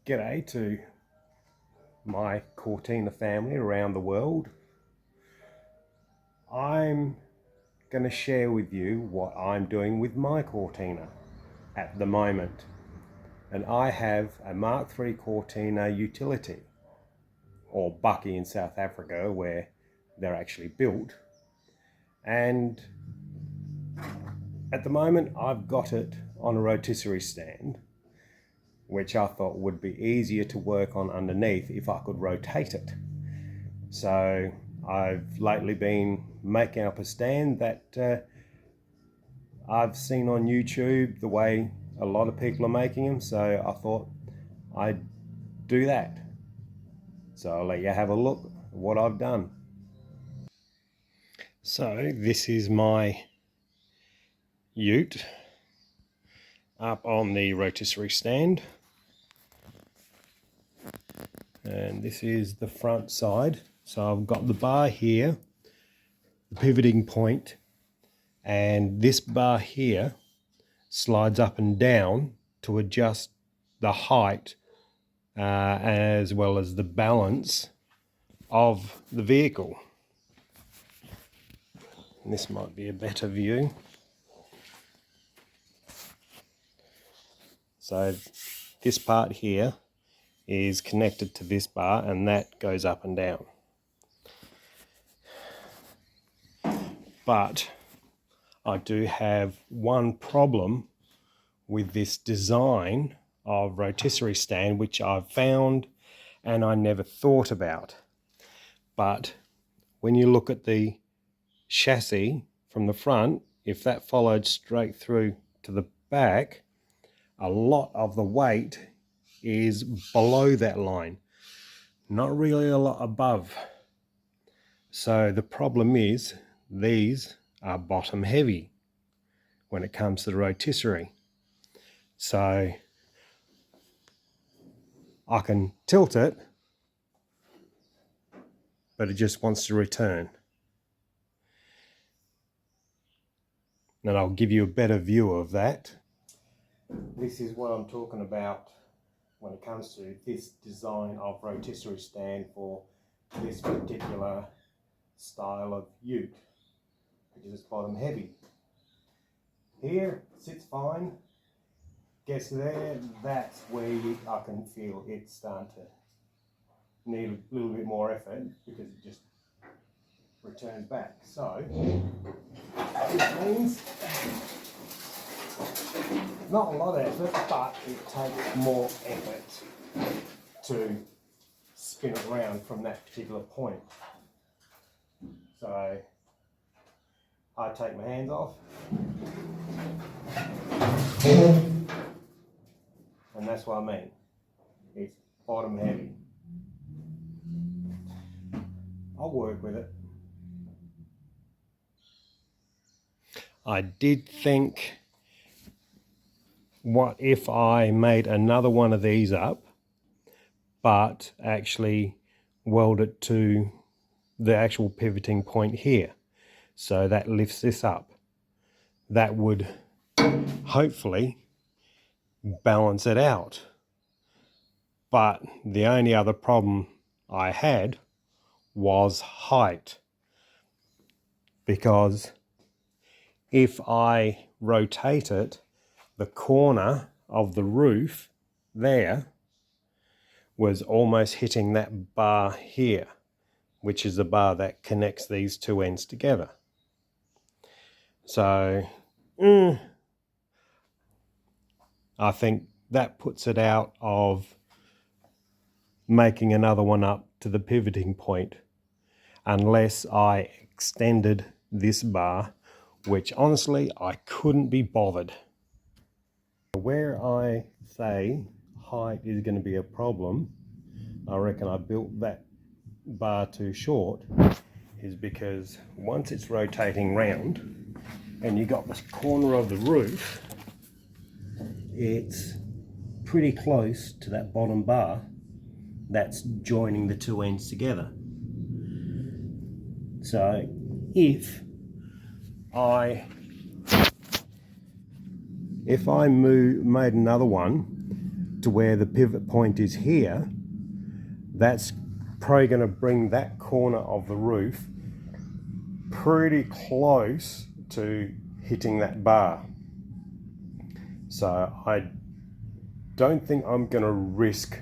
G'day to my Cortina family around the world. I'm going to share with you what I'm doing with my Cortina at the moment. And I have a Mk3 Cortina utility, or Bakkie in South Africa, where they're actually built. And at the moment I've got it on a rotisserie stand, which I thought would be easier to work on underneath if I could rotate it. So I've lately been making up a stand that I've seen on YouTube, the way a lot of people are making them, so I thought I'd do that. So I'll let you have a look at what I've done. So this is my ute up on the rotisserie stand, and this is the front side. So I've got the bar here, the pivoting point, and this bar here slides up and down to adjust the height as well as the balance of the vehicle. And this might be a better view. So this part here is connected to this bar, and that goes up and down. But I do have one problem with this design of rotisserie stand, which I've found and I never thought about. But when you look at the chassis from the front, if that followed straight through to the back, a lot of the weight is below that line, not really a lot above. So the problem is these are bottom heavy when it comes to the rotisserie. So I can tilt it, but it just wants to return. And I'll give you a better view of that. This is what I'm talking about when it comes to this design of rotisserie stand for this particular style of ute, which is bottom heavy. Here sits fine. Guess there, that's where I can feel it's starting to need a little bit more effort, because it just returns back. So this means not a lot of effort, but it takes more effort to spin it around from that particular point. So I take my hands off, and that's what I mean. It's bottom heavy. I'll work with it. I did think, what if I made another one of these up, but actually weld it to the actual pivoting point here, so that lifts this up. That would hopefully balance it out. But the only other problem I had was height, because if I rotate it, the corner of the roof there was almost hitting that bar here, which is the bar that connects these two ends together. So I think that puts it out of making another one up to the pivoting point, unless I extended this bar, which honestly I couldn't be bothered. Where I say height is going to be a problem, I reckon I built that bar too short, is because once it's rotating round and you got this corner of the roof, it's pretty close to that bottom bar that's joining the two ends together. So if I made another one to where the pivot point is here, that's probably going to bring that corner of the roof pretty close to hitting that bar. So I don't think I'm going to risk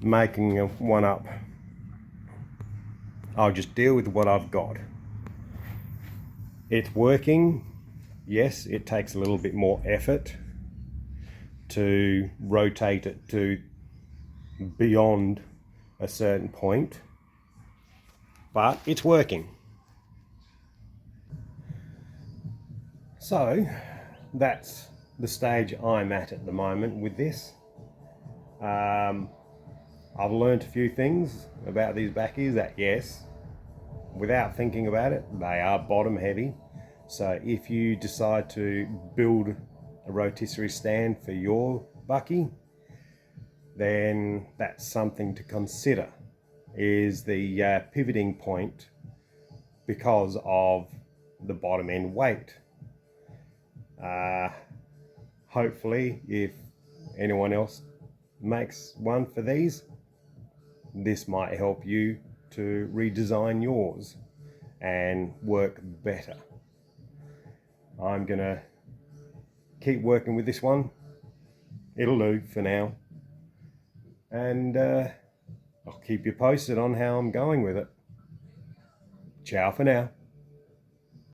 making one up. I'll just deal with what I've got. It's working. Yes, it takes a little bit more effort to rotate it to beyond a certain point, but it's working. So that's the stage I'm at the moment with this. I've learned a few things about these bakkies that, yes, without thinking about it, they are bottom heavy. So if you decide to build a rotisserie stand for your bakkie, then that's something to consider, is the pivoting point because of the bottom end weight. Hopefully, if anyone else makes one for these, this might help you to redesign yours and work better. I'm gonna keep working with this one. It'll do for now, and I'll keep you posted on how I'm going with it. Ciao for now.